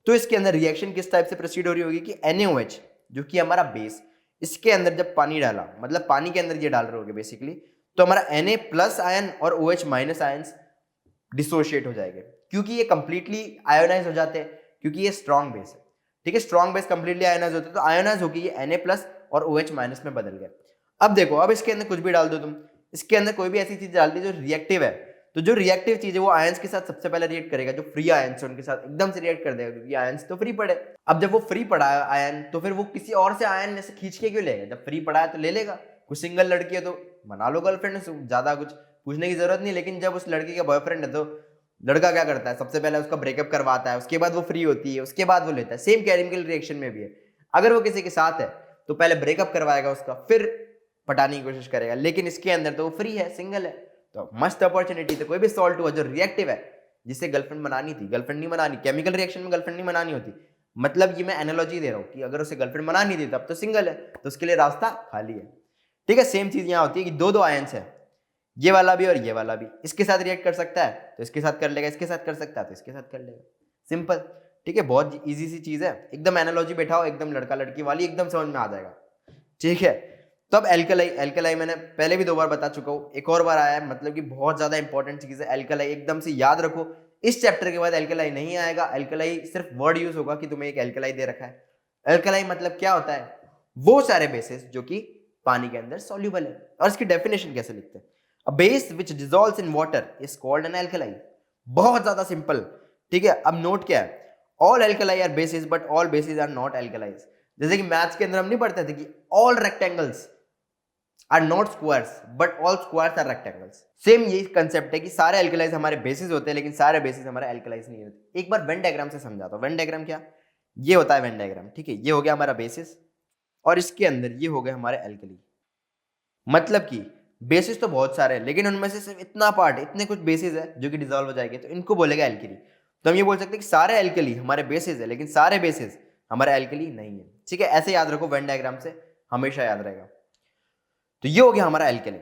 तो इसके अंदर रिएक्शन किस टाइप से प्रोसीड हो रही होगी कि NaOH जो कि हमारा बेस, इसके अंदर जब पानी डाला, मतलब पानी के अंदर ये डाल रहे होगे बेसिकली, तो हमारा Na प्लस आयन और OH माइनस आयन डिसोशिएट हो जाएंगे, क्योंकि ये कंप्लीटली आयोनाइज हो जाते हैं। क्योंकि ये स्ट्रॉन्ग बेस है, ठीक है। स्ट्रॉन्ग बेस कंप्लीटली आयोनाइज होते हैं, तो आयोनाइज होकर ये Na+ और OH- में बदल गए। अब देखो, अब इसके अंदर कुछ भी डाल दो तुम, इसके अंदर कोई भी ऐसी चीज डाल दी जो रिएक्टिव है, तो जो रिएक्टिव चीज है वो आयंस के साथ सबसे पहले रिएक्ट करेगा, जो फ्री आयंस है उनके साथ एकदम से रिएक्ट कर देगा, क्योंकि आयंस तो फ्री पड़े। अब जब वो फ्री पड़ा है आयन, तो फिर वो किसी और से आयन में से खींच के क्यों लेगा? जब फ्री पड़ा है तो ले लेगा। कुछ सिंगल लड़की है तो बना लो गर्लफ्रेंड, ज्यादा कुछ पूछने की जरूरत नहीं। लेकिन जब उस लड़की का बॉयफ्रेंड है तो लड़का क्या करता है? सबसे पहले उसका ब्रेकअप करवाता है, उसके बाद वो फ्री होती है, उसके बाद वो लेता है। सेम केमिकल रिएक्शन में भी है, अगर वो किसी के साथ है तो पहले ब्रेकअप करवाएगा उसका, फिर पटाने की कोशिश करेगा। लेकिन इसके अंदर तो वो फ्री है, सिंगल है, तो मस्त अपॉर्चुनिटी। तो कोई भी सॉल्ट हुआ जो रिएक्टिव है, जिसे गर्लफ्रेंड बनानी थी, गर्लफ्रेंड नहीं बनानी, केमिकल रिएक्शन में गर्लफ्रेंड नहीं बनानी होती, मतलब ये मैं एनालॉजी दे रहा हूँ कि अगर उसे गर्लफ्रेंड बनानी थी तब तो सिंगल है, तो उसके लिए रास्ता खाली है, ठीक है। सेम चीज यहाँ होती है कि दो आयंस है, ये वाला भी और ये वाला भी, इसके साथ रिएक्ट कर सकता है तो इसके साथ कर लेगा, इसके साथ कर सकता है तो इसके साथ कर लेगा, सिंपल, ठीक है। बहुत इजी सी चीज है, एकदम एनालॉजी बैठाओ, एकदम लड़का लड़की वाली, एकदम समझ में आ जाएगा, ठीक है। तो अब एल्कलाई मैंने पहले भी 2 बार बता चुका हूँ, एक और बार आया है, मतलब कि बहुत ज्यादा इंपॉर्टेंट चीज है एल्कलाई, एकदम से याद रखो। इस चैप्टर के बाद एल्कलाई नहीं आएगा, एल्कलाई सिर्फ वर्ड यूज होगा कि तुम्हें एक एल्कलाई दे रखा है। एल्कलाई मतलब क्या होता है? वो सारे बेसिस जो कि पानी के अंदर सॉल्युबल है। और इसकी डेफिनेशन कैसे लिखते हैं? A base which dissolves in water is called an alkali. बहुत ज्यादा सिंपल, ठीक है। अब नोट क्या है? All alkali are bases but all bases are not alkalis. जैसे कि मैथ्स के अंदर हम नहीं पढ़ते थे कि all rectangles are not squares but all squares are rectangles. Same यही कंसेप्ट है कि सारे एल्कलाइज हमारे बेसिस होते हैं, लेकिन सारे बेसिस हमारे एल्कलाइज नहीं होते। एक बार वेन डायग्राम से समझाता हूं। वेन डायग्राम क्या? ये होता है वेन डायग्राम, ठीक है। ये हो गया हमारा बेसिस और इसके अंदर ये हो गए हमारे एल्कली। मतलब कि बेसिस तो बहुत सारे हैं, लेकिन उनमें से सिर्फ इतना पार्ट, इतने कुछ बेसिस है जो कि डिसॉल्व हो जाएंगे, तो इनको बोलेगा एल्कली। तो हम ये बोल सकते हैं कि सारे एल्कली हमारे बेसिस है, लेकिन सारे बेसिस हमारे एल्कली नहीं है, ठीक है। ऐसे याद रखो, वेन डायग्राम से हमेशा याद रहेगा। तो ये हो गया हमारा एल्केली।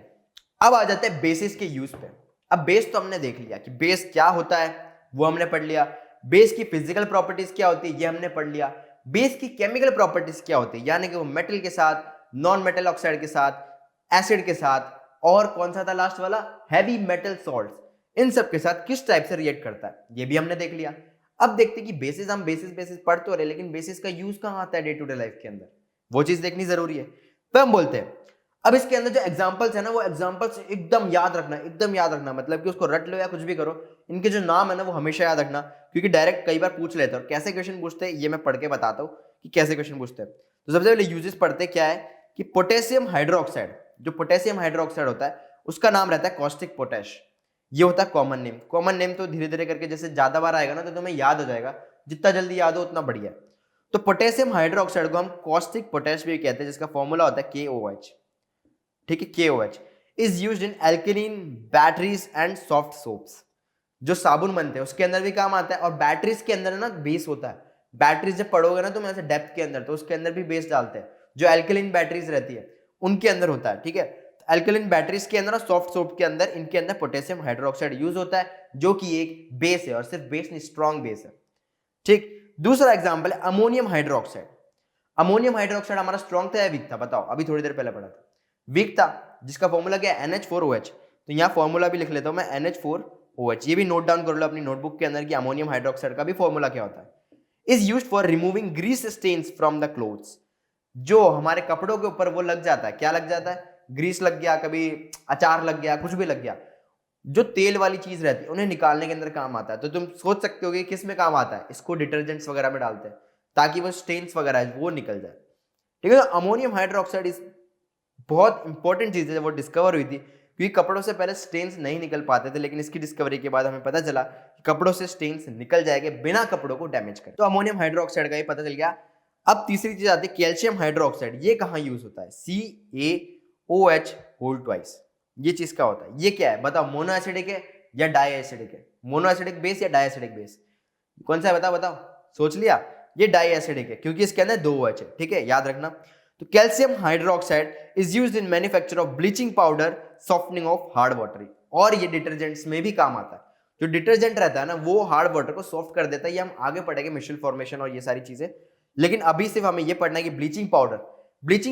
अब आ जाते हैं बेसिस के यूज पे। अब बेस तो हमने देख लिया कि बेस क्या होता है, वो हमने पढ़ लिया। बेस की फिजिकल प्रॉपर्टीज क्या होती है, ये हमने पढ़ लिया। बेस की केमिकल प्रॉपर्टीज क्या होती है, यानी कि वो मेटल के साथ, नॉन मेटल ऑक्साइड के साथ, एसिड के साथ, और कौन सा था लास्ट वाला, हैवी मेटल सॉल्ट्स, इन सब के साथ किस टाइप से रिएक्ट करता है, ये भी हमने देख लिया। अब देखते हैं कि बेसिस, हम बेसिस पढ़ तो रहे, लेकिन बेसिस का यूज कहां आता है डे टू डे लाइफ के अंदर, वो चीज देखनी जरूरी है। तो हम बोलते हैं, अब इसके अंदर जो एग्जांपल्स है ना, वो एग्जांपल्स एकदम याद रखना, एकदम याद रखना, मतलब कि उसको रट लो या कुछ भी करो, इनके जो नाम है ना वो हमेशा याद रखना, क्योंकि डायरेक्ट कई बार पूछ लेते हैं। और कैसे क्वेश्चन पूछते हैं ये मैं पढ़ के बताता हूँ कि कैसे क्वेश्चन पूछते हैं। तो सबसे पहले यूजेस पढ़ते क्या है कि पोटेशियम हाइड्रोक्साइड, जो पोटेशियम हाइड्रोक्साइड होता है उसका नाम रहता है कॉस्टिक पोटैश। ये होता है कॉमन नेम। कॉमन नेम तो धीरे धीरे करके जैसे ज्यादा बार आएगा ना तो तुम्हें याद हो जाएगा, जितना जल्दी याद हो उतना बढ़िया। तो पोटेशियम हाइड्रोक्साइड को हम कॉस्टिक पोटैश भी कहते हैं, जिसका फॉर्मूला होता है KOH, ठीक है। KOH is used in alkaline batteries and soft soaps. जो साबुन बनते हैं उसके अंदर भी काम आता है, और बैटरीज के अंदर ना बेस होता है। बैटरीज जब पढ़ोगे ना तुम ऐसे डेप्थ के अंदर, तो उसके अंदर भी बेस डालते हैं, जो एल्कलीन बैटरीज रहती है उनके अंदर होता है, ठीक है। एल्कलीन बैटरीज के अंदर और सॉफ्ट सोप के अंदर, इनके अंदर पोटेशियम हाइड्रोक्साइड यूज होता है, जो कि एक बेस है, और सिर्फ बेस नहीं, स्ट्रॉन्ग बेस है, ठीक। दूसरा एग्जाम्पल है अमोनियम हाइड्रोक्साइड। अमोनियम हाइड्रोक्साइड हमारा स्ट्रॉन्ग था या वीक था, बताओ? अभी थोड़ी देर पहले पढ़ा था, वीक था, जिसका फॉर्मूला क्या है, NH4OH। तो यहाँ फॉर्मूला भी लिख लेता हूं मैं, NH4OH। ये भी नोट डाउन कर लो अपनी नोटबुक के अंदर कि अमोनियम हाइड्रोक्साइड का भी फॉर्मूला क्या होता है। Is used for removing grease stains from the clothes. जो हमारे कपड़ों के ऊपर वो लग जाता है, क्या लग जाता है, ग्रीस लग गया, कभी अचार लग गया, कुछ भी लग गया, जो तेल वाली चीज रहती है उन्हें निकालने के अंदर काम आता है। तो तुम सोच सकते हो कि किस में काम आता है, इसको डिटर्जेंट्स वगैरह में डालते हैं ताकि वो स्टेन्स वगैरह है वो निकल जाए, ठीक है। तो अमोनियम हाइड्रोक्साइड इस बहुत इंपॉर्टेंट चीज है, जब वो डिस्कवर हुई थी, क्योंकि कपड़ों से पहले स्टेन्स नहीं निकल पाते थे, लेकिन इसकी डिस्कवरी के बाद हमें पता चला कि कपड़ों से स्टेन्स निकल जाएंगे बिना कपड़ों को डैमेज करे। तो अमोनियम हाइड्रोक्साइड का ये पता चल गया। अब तीसरी चीज आती है कैल्शियम हाइड्रोक्साइड। ये कहाँ यूज होता है, CaOH होल ट्वाइस। ये चीज क्या होता है, ये क्या है बताओ, मोनो एसिडिक है या डाई एसिडिक है? मोनो एसिडिक बेस या डाई एसिडिक बेस, कौन सा है बताओ? बताओ, सोच लिया? ये डाई एसिडिक है, क्योंकि इसके अंदर 2 OH है, ठीक है, याद रखना। तो calcium hydroxide is used in manufacture of bleaching powder, softening of hard water, और ये डिटर्जेंट्स में भी काम आता है। जो डिटर्जेंट रहता है ना वो हार्ड वाटर को सॉफ्ट कर देता है, ये हम आगे पढ़ेंगे, मिशेल फॉर्मेशन और ये सारी चीजें। लेकिन अभी सिर्फ हमें ये पढ़ना है कि ब्लीचिंग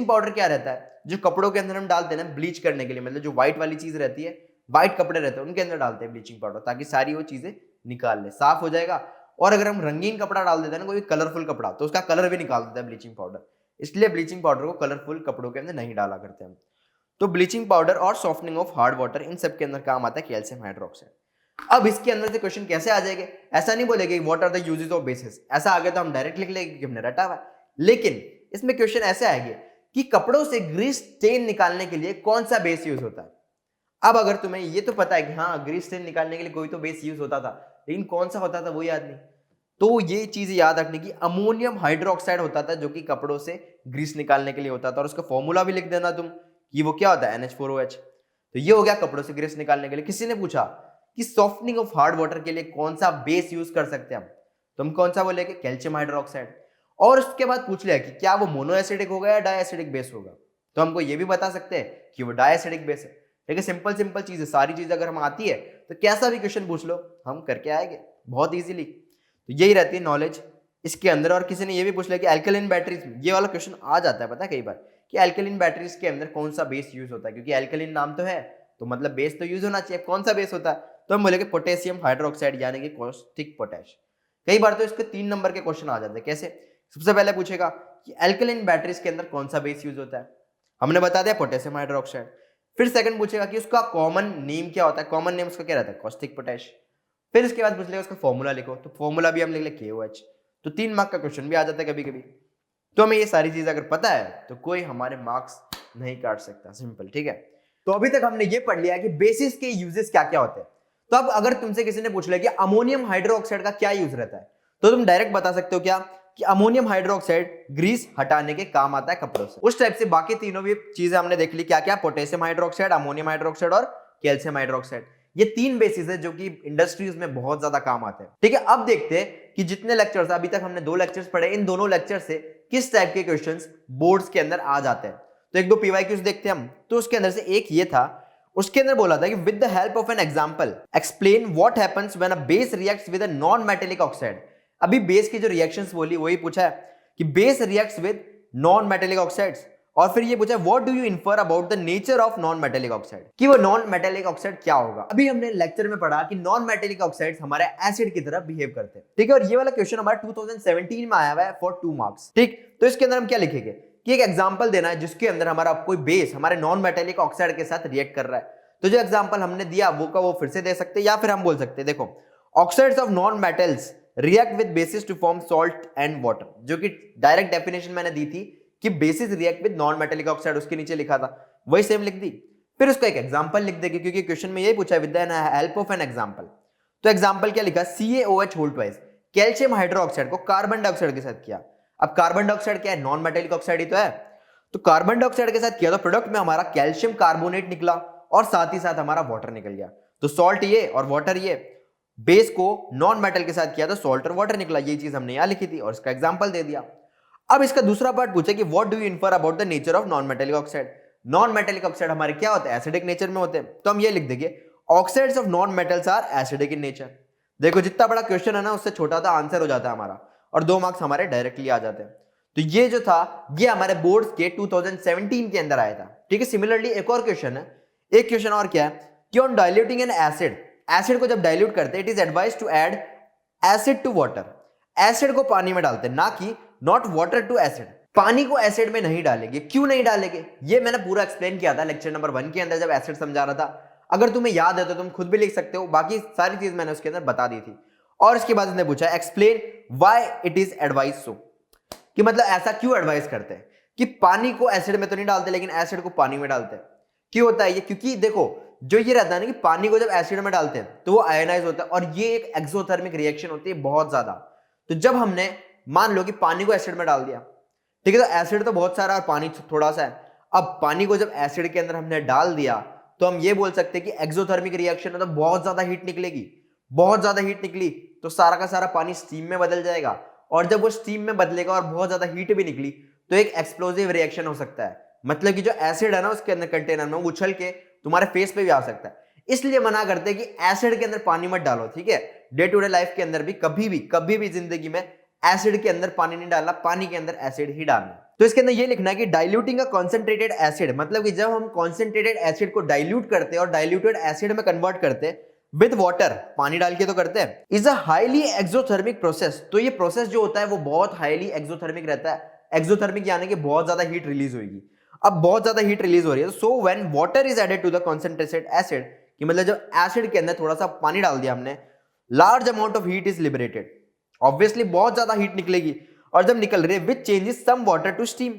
पाउडर क्या रहता है, जो कपड़ों के अंदर हम डालते हैं ना ब्लीच करने के लिए, मतलब जो व्हाइट वाली चीज रहती है, व्हाइट कपड़े रहते हैं उनके अंदर डालते हैं ब्लीचिंग पाउडर, ताकि सारी वो चीजें निकाल ले, साफ हो जाएगा और अगर हम रंगीन कपड़ा डाल देते हैं ना, कोई कलरफुल कपड़ा, तो उसका कलर भी निकाल देता है ब्लीचिंग पाउडर। इसलिए ब्लीचिंग पाउडर को कलरफुल कपड़ों के अंदर नहीं डाला करते हम। तो ब्लीचिंग पाउडर और सॉफ्टनिंग ऑफ हार्ड वाटर, इन सब के अंदर काम आता है कैल्शियम हाइड्रोक्साइड। अब इसके अंदर से क्वेश्चन कैसे आ जाएंगे, ऐसा नहीं बोलेगे what are the uses of bases, ऐसा आगे तो हम डायरेक्ट लिख लेंगे कि हमने रटा हुआ है। लेकिन इसमें क्वेश्चन ऐसे आएंगे कि कपड़ों से ग्रीस स्टेन निकालने के लिए कौन सा बेस यूज होता है। अब अगर तुम्हें ये तो पता है कि हाँ ग्रीस स्टेन निकालने के लिए कोई तो बेस यूज होता था, लेकिन कौन सा होता था वो याद नहीं, तो ये चीज याद रखने की, अमोनियम हाइड्रोक्साइड होता था जो कि कपड़ों से ग्रीस निकालने के लिए होता था। और उसका फॉर्मूला भी लिख देना तुम कि वो क्या होता है, NH4OH। तो ये हो गया कपड़ों से ग्रीस निकालने के लिए। किसी ने पूछा कि सॉफ्टनिंग ऑफ हार्ड वाटर के लिए कौन सा बेस यूज कर सकते हैं हम, तुम कौन सा बोलेगे, कैल्शियम हाइड्रोक्साइड। और उसके बाद पूछ लिया कि क्या वो मोनो एसिडिक होगा या डाइएसिडिक बेस होगा, तो हमको ये भी बता सकते हैं कि वो डाइएसिडिक बेस है। ठीक है, सिंपल सिंपल चीज है, सारी चीज अगर हम आती है तो कैसा भी क्वेश्चन पूछ लो हम करके आएंगे बहुत इजीली। तो यही रहती है नॉलेज इसके अंदर। और किसी ने ये भी पूछ लिया कि एल्कलाइन बैटरीज, ये वाला क्वेश्चन आ जाता है पता है कई बार, कि एल्कलाइन बैटरीज के अंदर कौन सा बेस यूज होता है, क्योंकि एल्कलाइन नाम तो है तो मतलब बेस तो यूज होना चाहिए, कौन सा बेस होता है, तो हम बोलेंगे पोटेशियम हाइड्रोक्साइड यानी कि कॉस्टिक पोटैश। कई बार तो इसके 3 नंबर के क्वेश्चन आ जाते हैं। कैसे, सबसे पहले पूछेगा कि एल्कलाइन बैटरीज के अंदर कौन सा बेस यूज होता है, हमने बता दिया पोटेशियम हाइड्रोक्साइड। फिर सेकंड पूछेगा कि उसका कॉमन नेम क्या होता है, कॉमन नेम उसका क्या रहता है, कॉस्टिक पोटैश। फिर इसके बाद पूछ लेगा उसका फॉर्मूला लिखो, तो फॉर्मूला भी हम लिख ले KOH। तो 3 मार्क का क्वेश्चन भी आ जाता है कभी कभी। तो हमें ये सारी चीज अगर पता है तो कोई हमारे मार्क्स नहीं काट सकता, सिंपल। ठीक है, तो अभी तक हमने ये पढ़ लिया कि बेसिस के यूजेस क्या क्या होते हैं। तो अब अगर तुमसे किसी ने पूछ लिया कि अमोनियम हाइड्रोक्साइड का क्या यूज रहता है, तो तुम डायरेक्ट बता सकते हो क्या कि अमोनियम हाइड्रोक्साइड ग्रीस हटाने के काम आता है कपड़ों से। उस टाइप से बाकी तीनों भी चीजें हमने देख ली, क्या क्या, पोटेशियम हाइड्रोक्साइड, अमोनियम हाइड्रोक्साइड और कैल्शियम हाइड्रोक्साइड। ये 3 बेसिस है जो कि इंडस्ट्रीज में बहुत ज्यादा काम आते हैं। ठीक है, अब देखते हैं कि जितने लेक्चर्स, अभी तक हमने 2 लेक्चर्स पढ़े, इन दोनों लेक्चर से किस टाइप के क्वेश्चंस बोर्ड्स के अंदर आ जाते हैं। तो 1-2 PYQs देखते हैं हम। तो उसके अंदर से एक ये था, उसके अंदर बोला था कि with the help of an example explain what happens when a base reacts with a non metallic oxide. अभी बेस की जो रिएक्शंस बोली वही पूछा है कि base reacts with non metallic oxides. और फिर ये पूछा what do you infer about the nature of non metallic oxide, कि वो नॉन मेटेलिक ऑक्साइड क्या होगा। अभी हमने लेक्चर में पढ़ा कि नॉन मेटेलिक ऑक्साइड्स हमारे एसिड की तरह बिहेव करते हैं। ठीक है, और ये वाला क्वेश्चन हमारा 2017 में आया हुआ है फॉर 2 मार्क्स। ठीक, तो इसके अंदर हम क्या लिखेंगे कि एक एग्जांपल देना है जिसके अंदर हमारा कोई बेस हमारे नॉन मेटेलिक ऑक्साइड के साथ रिएक्ट कर रहा है। तो जो एग्जांपल हमने दिया वो का वो फिर से दे सकते हैं, या फिर हम बोल सकते हैं देखो oxides of non metals react with bases to form salt and water, जो कि डायरेक्ट डेफिनेशन मैंने दी थी कि bases react with non metallic oxide, उसके नीचे लिखा था, वही सेम लिख दी। फिर उसका एक एग्जांपल लिख देंगे क्योंकि क्वेश्चन में यही पूछा है with the help of an example. तो एग्जांपल क्या लिखा, CaOH whole twice, calcium hydroxide को कार्बन डाइऑक्साइड के साथ किया। अब कार्बन डाइऑक्साइड क्या है, नॉन मेटेलिक ऑक्साइड ही तो है। तो कार्बन डाइऑक्साइड के साथ किया तो प्रोडक्ट में हमारा कैल्शियम कार्बोनेट निकला और साथ ही साथ हमारा वाटर निकल गया। तो सॉल्ट ये और वाटर ये, बेस को नॉन मेटल के साथ किया तो सॉल्ट और वाटर निकला। ये चीज हमने यहां लिखी थी और इसका एग्जांपल दे दिया। अब इसका दूसरा पार्ट पूछे कि what do you infer about the nature of non metallic oxide. Non metallic oxide हमारे क्या होते हैं, एसिडिक नेचर में होते हैं। तो हम ये लिख देंगे oxides of non metals are acidic in nature. देखो जितना बड़ा क्वेश्चन है ना उससे छोटा सा आंसर हो जाता है हमारा, और 2 मार्क्स हमारे डायरेक्टली आ जाते हैं। तो ये जो था ये हमारे बोर्ड्स के 2017 के अंदर आया था। ठीक है, सिमिलरली एक और क्वेश्चन है, एक क्वेश्चन और क्या है कि on diluting an acid, acid को जब डाइल्यूट करते हैं it is advise to add acid to water. Acid को पानी में डालते हैं, ना कि नॉट वाटर टू एसिड। पानी को एसिड में नहीं डालेंगे, क्यों नहीं डालेंगे ये मैंने पूरा एक्सप्लेन किया था लेक्चर नंबर 1 के अंदर जब एसिड समझा रहा था। अगर तुम्हें याद है तो तुम खुद भी लिख सकते हो, बाकी सारी चीज मैंने उसके अंदर बता दी थी। और इसके बाद उसने पूछा explain why it is advise so, कि मतलब ऐसा क्यों एडवाइस करते हैं कि पानी को एसिड में तो नहीं डालते लेकिन एसिड को पानी में डालते हैं। क्यों होता है ये, क्योंकि देखो जो ये रहता है ना कि पानी को जब एसिड में डालते हैं तो वो आयनाइज होता है और ये एक एक्सोथर्मिक रिएक्शन होती है बहुत ज्यादा। तो जब हमने मान लो कि पानी को एसिड में डाल दिया, ठीक है, तो एसिड तो बहुत सारा और पानी थोड़ा सा है। अब पानी को जब एसिड के अंदर हमने डाल दिया तो हम ये बोल सकते हैं कि एक्सोथर्मिक रिएक्शन है, तो बहुत ज्यादा हीट निकलेगी। बहुत ज्यादा हीट निकली तो सारा का सारा पानी स्टीम में बदल जाएगा, और जब वो स्टीम में बदलेगा और बहुत ज्यादा हीट भी निकली तो एक एक्सप्लोसिव रिएक्शन हो सकता है। मतलब कि जो एसिड है ना उसके अंदर कंटेनर में वो उछल के तुम्हारे फेस पे भी आ सकता है। इसलिए मना करते हैं कि एसिड के अंदर पानी मत डालो। ठीक है, डे टू डे लाइफ के अंदर भी कभी भी जिंदगी में एसिड के अंदर पानी नहीं डालना, पानी के अंदर एसिड ही डालना। तो इसके अंदर ये लिखना है कि डाइल्यूटिंग अ कॉन्सेंट्रेटेड एसिड, मतलब कि जब हम कॉन्सेंट्रेटेड एसिड को डाइल्यूट करते हैं और डाइल्यूटेड एसिड में कन्वर्ट करते हैं विद वाटर, पानी डाल के तो करते हैं, is a highly exothermic process. तो ये प्रोसेस जो होता है वो बहुत हाईली एक्सोथर्मिक रहता है। एक्सोथर्मिक यानी कि बहुत ज्यादा हीट रिलीज होगी। अब बहुत ज्यादा हीट रिलीज हो रही है, so when water is added to the concentrated acid, कि मतलब जब एसिड के अंदर थोड़ा सा पानी डाल दिया हमने, large amount of heat is liberated. Obviously बहुत ज्यादा हीट निकलेगी, और जब निकल रही है which changes some water to steam,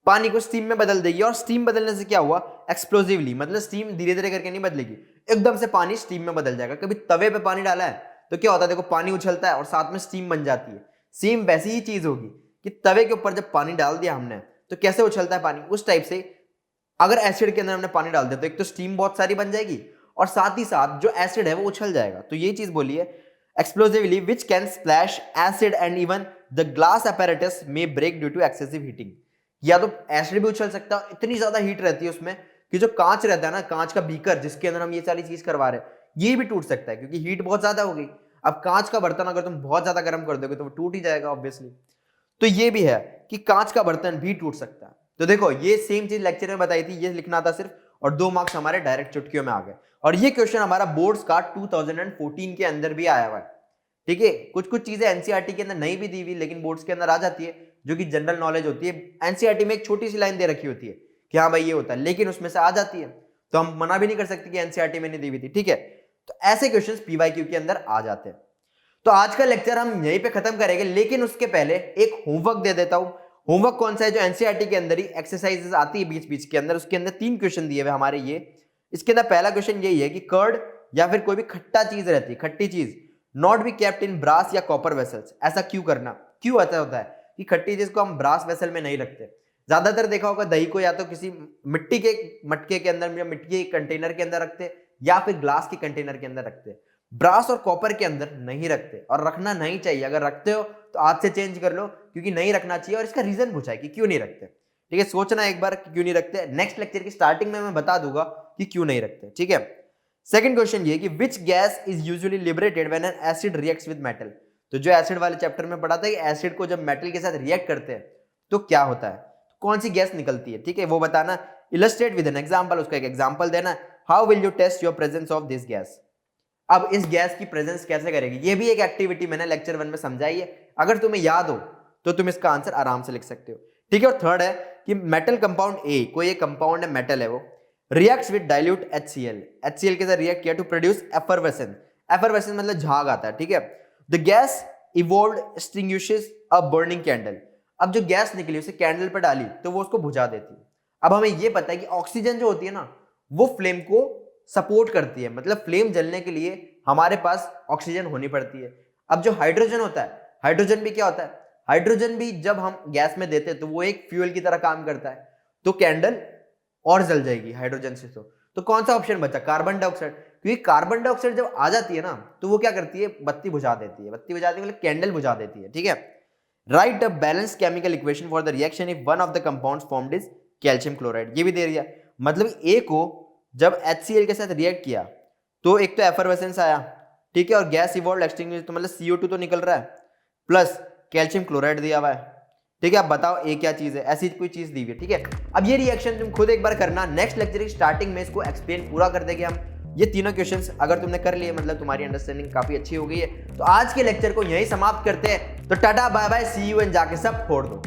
पानी को स्टीम में बदल देगी। और स्टीम बदलने से क्या हुआ, एक्सप्लोसिवली, मतलब स्टीम धीरे धीरे करके नहीं बदलेगी, एकदम से पानी स्टीम में बदल जाएगा। कभी तवे पे पानी डाला है तो क्या होता है, देखो पानी उछलता है और साथ में स्टीम बन जाती है। सेम वैसी ही चीज होगी कि तवे के ऊपर जब पानी डाल दिया हमने तो कैसे उछलता है पानी, उस टाइप से अगर एसिड के अंदर हमने पानी डाल दिया तो एक तो स्टीम बहुत सारी बन जाएगी और साथ ही साथ जो एसिड है वो उछल जाएगा। तो ये चीज बोली है explosively which can splash acid and even the glass apparatus may break due to excessive heating। या तो एसिड भी उछल सकता है, इतनी ज्यादा हीट रहती है उसमें कि जो कांच रहता है ना, कांच का बीकर जिसके अंदर हम ये सारी चीज करवा रहे हैं, ये भी टूट सकता है क्योंकि हीट बहुत ज्यादा हो गई। अब कांच का बर्तन अगर तुम बहुत ज्यादा गर्म कर दोगे तो वो टूट ही जाएगा ऑब्वियसली। तो ये भी है कि कांच का बर्तन भी टूट सकता है। तो देखो ये सेम चीज लेक्चर में बताई थी, ये लिखना था सिर्फ, और 2 मार्क्स हमारे डायरेक्ट चुटकियों में आ गए। और ये क्वेश्चन हमारा बोर्ड्स का 2014 के अंदर भी आया हुआ है। ठीक है, कुछ कुछ चीजें एनसीईआरटी के अंदर नहीं भी दी हुई लेकिन बोर्ड्स के अंदर आ जाती है, जो कि जनरल नॉलेज होती है। एनसीईआरटी में एक छोटी सी लाइन दे रखी होती है कि हाँ भाई ये होता है, लेकिन उसमें से आ जाती है, तो हम मना भी नहीं कर सकते कि एनसीईआरटी में नहीं दी हुई थी। ठीक है, तो ऐसे क्वेश्चंस पीवाईक्यू के अंदर आ जाते हैं। तो आज का लेक्चर हम यहीं पे खत्म करेंगे, लेकिन उसके पहले एक होमवर्क दे देता हूं। होमवर्क कौन सा है, जो एनसीईआरटी के अंदर ही एक्सरसाइजेस आती है बीच बीच के अंदर, उसके अंदर 3 क्वेश्चन दिए हुए हमारे ये। इसके अंदर पहला क्वेश्चन यही है कि कर्ड या फिर कोई भी खट्टा चीज रहती है, खट्टी चीज, not be kept in brass या कॉपर वेसल्स। ऐसा क्यों करना, क्यों ऐसा होता है कि खट्टी चीज को हम ब्रास वेसल में नहीं रखते। ज्यादातर देखा होगा दही को या तो किसी मिट्टी के मटके के अंदर या मिट्टी के कंटेनर के अंदर रखते या फिर ग्लास के कंटेनर के अंदर रखते, ब्रास और कॉपर के अंदर नहीं रखते, और रखना नहीं चाहिए। अगर रखते हो तो आज से चेंज कर लो, क्योंकि नहीं रखना चाहिए। और इसका रीजन पूछा है कि क्यों नहीं रखते। ठीक है, सोचना एक बार कि क्यों नहीं रखते। नेक्स्ट लेक्चर की स्टार्टिंग में मैं बता दूंगा कि क्यों नहीं रखते। ठीक है, सेकंड क्वेश्चन ये कि which gas is usually liberated when an acid reacts with metal. तो जो एसिड वाले चैप्टर में पढ़ा था कि एसिड को जब मेटल के साथ रिएक्ट करते हैं तो क्या होता है, कौन सी गैस निकलती है। ठीक है, वो बताना, इलस्ट्रेट विद एन एग्जांपल, उसका एक एग्जांपल देना। How will you test your presence of this gas. अब इस गैस की प्रेजेंस कैसे करेगी, ये भी एक एक्टिविटी मैंने लेक्चर 1 में समझाई है। अगर तुम्हें याद हो तो तुम इसका आंसर आराम से लिख सकते हो। ठीक है, और थर्ड है कि मेटल कंपाउंड ए, कोई एक कंपाउंड है, मेटल है वो, reacts with dilute HCl, HCl के साथ रिएक्ट किया टू प्रोड्यूस एफरवेसेंस। एफरवेसेंस मतलब झाग आता है। ठीक है, the gas evolved extinguishes a burning candle. अब जो गैस निकली उसे कैंडल पर डाली तो वो उसको बुझा देती है। अब हमें ये पता है कि ऑक्सीजन जो होती है ना, वो फ्लेम को सपोर्ट करती है, मतलब फ्लेम जलने के लिए हमारे पास ऑक्सीजन होनी पड़ती है। अब जो हाइड्रोजन होता है, हाइड्रोजन भी क्या होता है, हाइड्रोजन भी जब हम गैस में देते हैं तो वो एक फ्यूल की तरह काम करता है, तो कैंडल और जल जाएगी हाइड्रोजन से। तो कौन सा ऑप्शन बचा, कार्बन डाइऑक्साइड। क्योंकि कार्बन डाइऑक्साइड जब आ जाती है ना तो वो क्या करती है, बत्ती बुझा देती है। बत्ती बुझाती है मतलब कैंडल बुझा देती है। ठीक है, right a balance chemical equation for the reaction if one of the compounds formed is calcium chloride. ये भी दे दिया, मतलब ए को जब HCl के साथ रिएक्ट किया तो एक तो एफरवेसेंस आया, ठीक है, और गैस इवॉल्व्ड एक्सटिंग्विश, तो मतलब CO2 तो निकल रहा है, प्लस कैल्शियम क्लोराइड दिया हुआ है। ठीक है, अब बताओ ए क्या चीज है, ऐसी कोई चीज दी हुई है। ठीक है, अब ये रिएक्शन तुम खुद एक बार करना, नेक्स्ट लेक्चर की स्टार्टिंग में इसको एक्सप्लेन पूरा कर देंगे हम। ये तीनों क्वेश्चंस अगर तुमने कर लिए मतलब तुम्हारी अंडरस्टैंडिंग काफी अच्छी हो गई है। तो आज के लेक्चर को यहीं समाप्त करते हैं। तो tata bye bye, see you and जाके सब फोड़ दो।